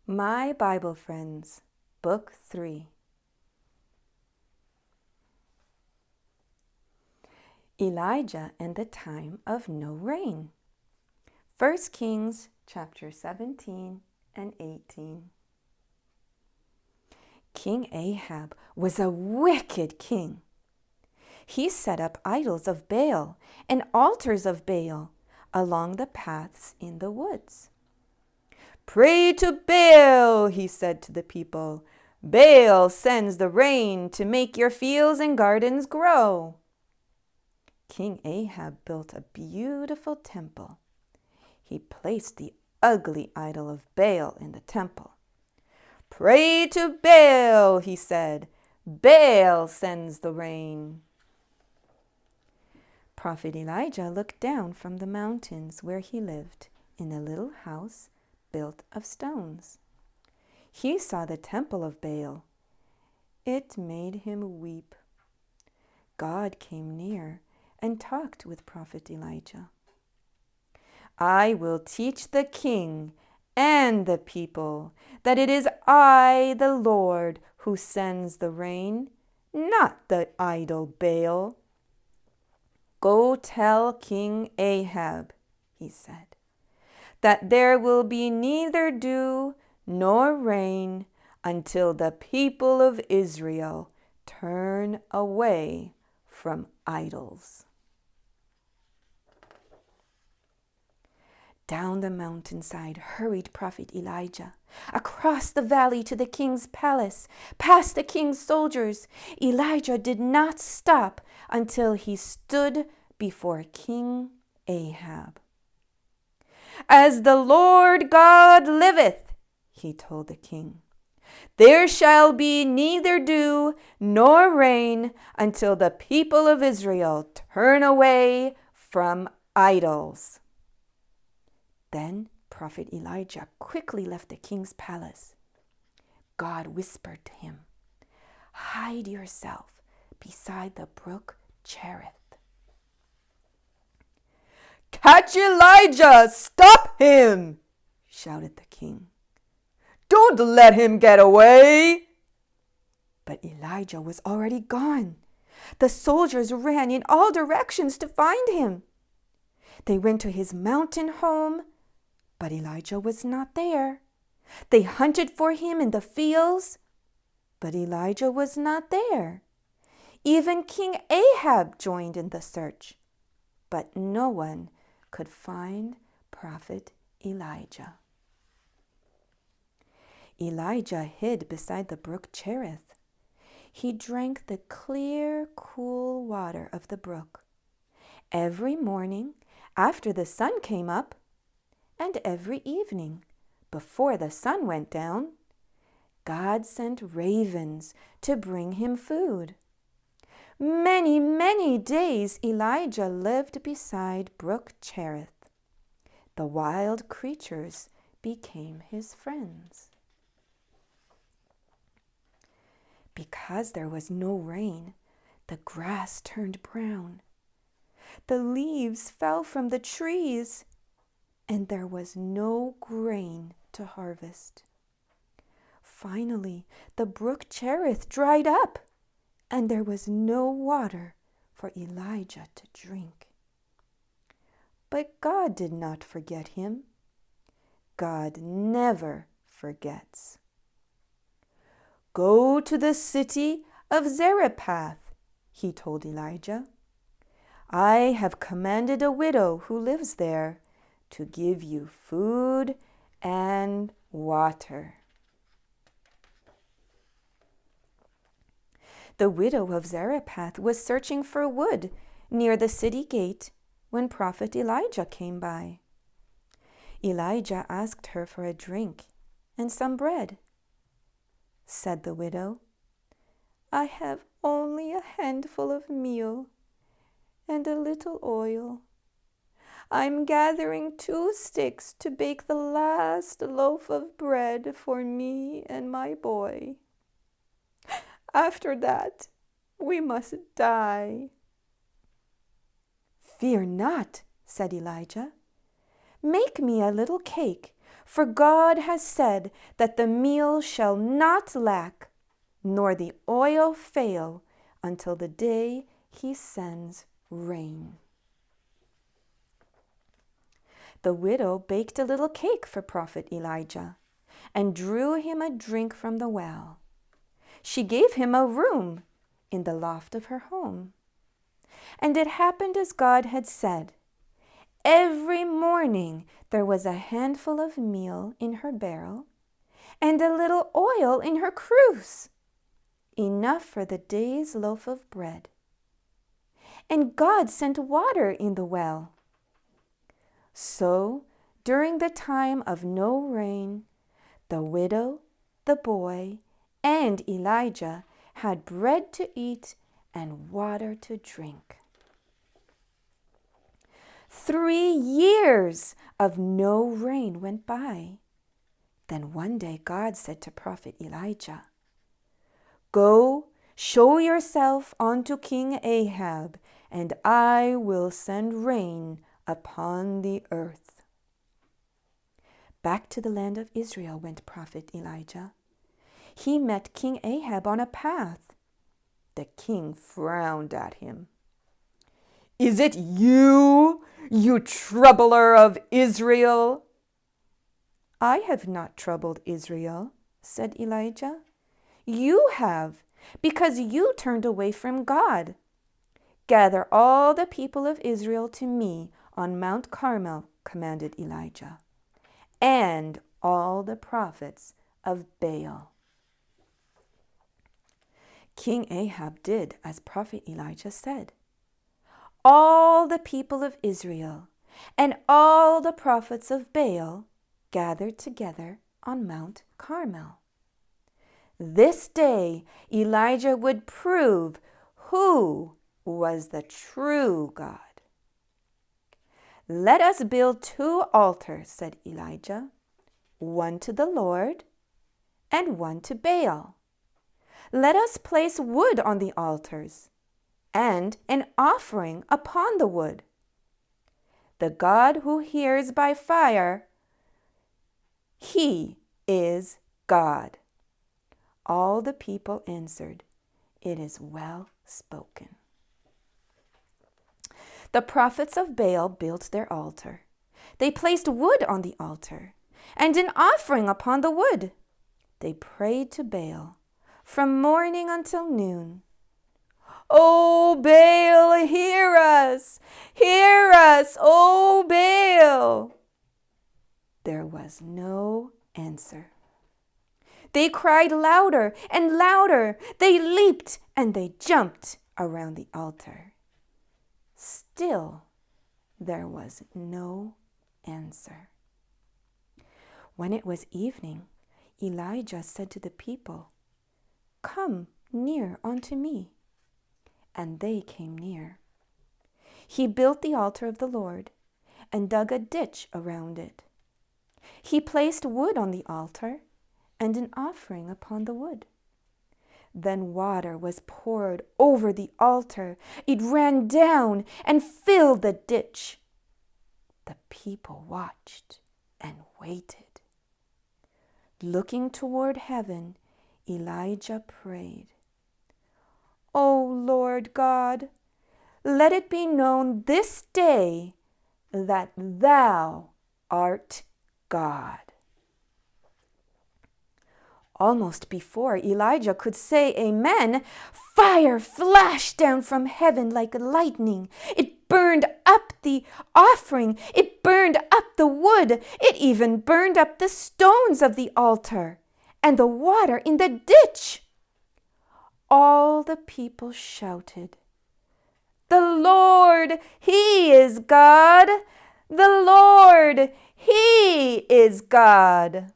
My Bible Friends, Book 3. Elijah and the time of no rain. 1 Kings chapter 17 and 18. King Ahab was a wicked king. He set up idols of Baal and altars of Baal along the paths in the woods. "Pray to Baal," he said to the people. "Baal sends the rain to make your fields and gardens grow." King Ahab built a beautiful temple. He placed the ugly idol of Baal in the temple. "Pray to Baal," he said. "Baal sends the rain." Prophet Elijah looked down from the mountains where he lived in a little house built of stones. He saw the temple of Baal. It made him weep. God came near and talked with Prophet Elijah. "I will teach the king and the people that it is I, the Lord, who sends the rain, not the idol Baal." "Go tell King Ahab," he said, "that there will be neither dew nor rain until the people of Israel turn away from idols." Down the mountainside hurried Prophet Elijah, across the valley to the king's palace, past the king's soldiers. Elijah did not stop until he stood before King Ahab. "As the Lord God liveth," he told the king, "there shall be neither dew nor rain until the people of Israel turn away from idols." Then Prophet Elijah quickly left the king's palace. God whispered to him, "Hide yourself beside the brook Cherith." "Catch Elijah! Stop him!" shouted the king. "Don't let him get away!" But Elijah was already gone. The soldiers ran in all directions to find him. They went to his mountain home, but Elijah was not there. They hunted for him in the fields, but Elijah was not there. Even King Ahab joined in the search, but no one could find Prophet Elijah. Elijah hid beside the brook Cherith. He drank the clear, cool water of the brook. Every morning, after the sun came up, and every evening, before the sun went down, God sent ravens to bring him food. Many, many days Elijah lived beside Brook Cherith. The wild creatures became his friends. Because there was no rain, the grass turned brown. The leaves fell from the trees, and there was no grain to harvest. Finally, the brook Cherith dried up, and there was no water for Elijah to drink. But God did not forget him. God never forgets. "Go to the city of Zarephath," he told Elijah. "I have commanded a widow who lives there to give you food and water." The widow of Zarephath was searching for wood near the city gate when Prophet Elijah came by. Elijah asked her for a drink and some bread. Said the widow, "I have only a handful of meal and a little oil. I'm gathering 2 sticks to bake the last loaf of bread for me and my boy. After that, we must die." "Fear not," said Elijah. "Make me a little cake, For God has said that the meal shall not lack, nor the oil fail, until the day he sends rain." The widow baked a little cake for Prophet Elijah and drew him a drink from the well. She gave him a room in the loft of her home. And it happened as God had said. Every morning there was a handful of meal in her barrel and a little oil in her cruse, enough for the day's loaf of bread. And God sent water in the well. So, during the time of no rain, the widow, the boy, and Elijah had bread to eat and water to drink. 3 years of no rain went by. Then one day God said to Prophet Elijah, "Go, show yourself unto King Ahab, and I will send rain upon the earth." Back to the land of Israel went Prophet Elijah. He met King Ahab on a path. The king frowned at him. "Is it you, you troubler of Israel?" "I have not troubled Israel," said Elijah. "You have, because you turned away from God. Gather all the people of Israel to me on Mount Carmel," commanded Elijah, "and all the prophets of Baal." King Ahab did as Prophet Elijah said. All the people of Israel and all the prophets of Baal gathered together on Mount Carmel. This day Elijah would prove who was the true God. "Let us build 2 altars," said Elijah, "one to the Lord and one to Baal. Let us place wood on the altars and an offering upon the wood. The God who hears by fire, he is God." All the people answered, "It is well spoken." The prophets of Baal built their altar. They placed wood on the altar and an offering upon the wood. They prayed to Baal from morning until noon. "O Baal, hear us! Hear us, O Baal!" There was no answer. They cried louder and louder. They leaped and they jumped around the altar. Still, there was no answer. When it was evening, Elijah said to the people, "Come near unto me." And they came near. He built the altar of the Lord and dug a ditch around it. He placed wood on the altar and an offering upon the wood. Then water was poured over the altar. It ran down and filled the ditch. The people watched and waited. Looking toward heaven, Elijah prayed, "O Lord God, let it be known this day that thou art God." Almost before Elijah could say amen, fire flashed down from heaven like lightning. It burned up the offering. It burned up the wood. It even burned up the stones of the altar and the water in the ditch. All the people shouted, "The Lord, He is God! The Lord, He is God!"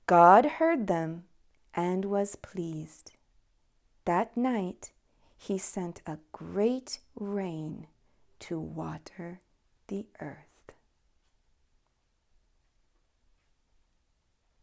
God heard them and was pleased. That night He sent a great rain to water the earth.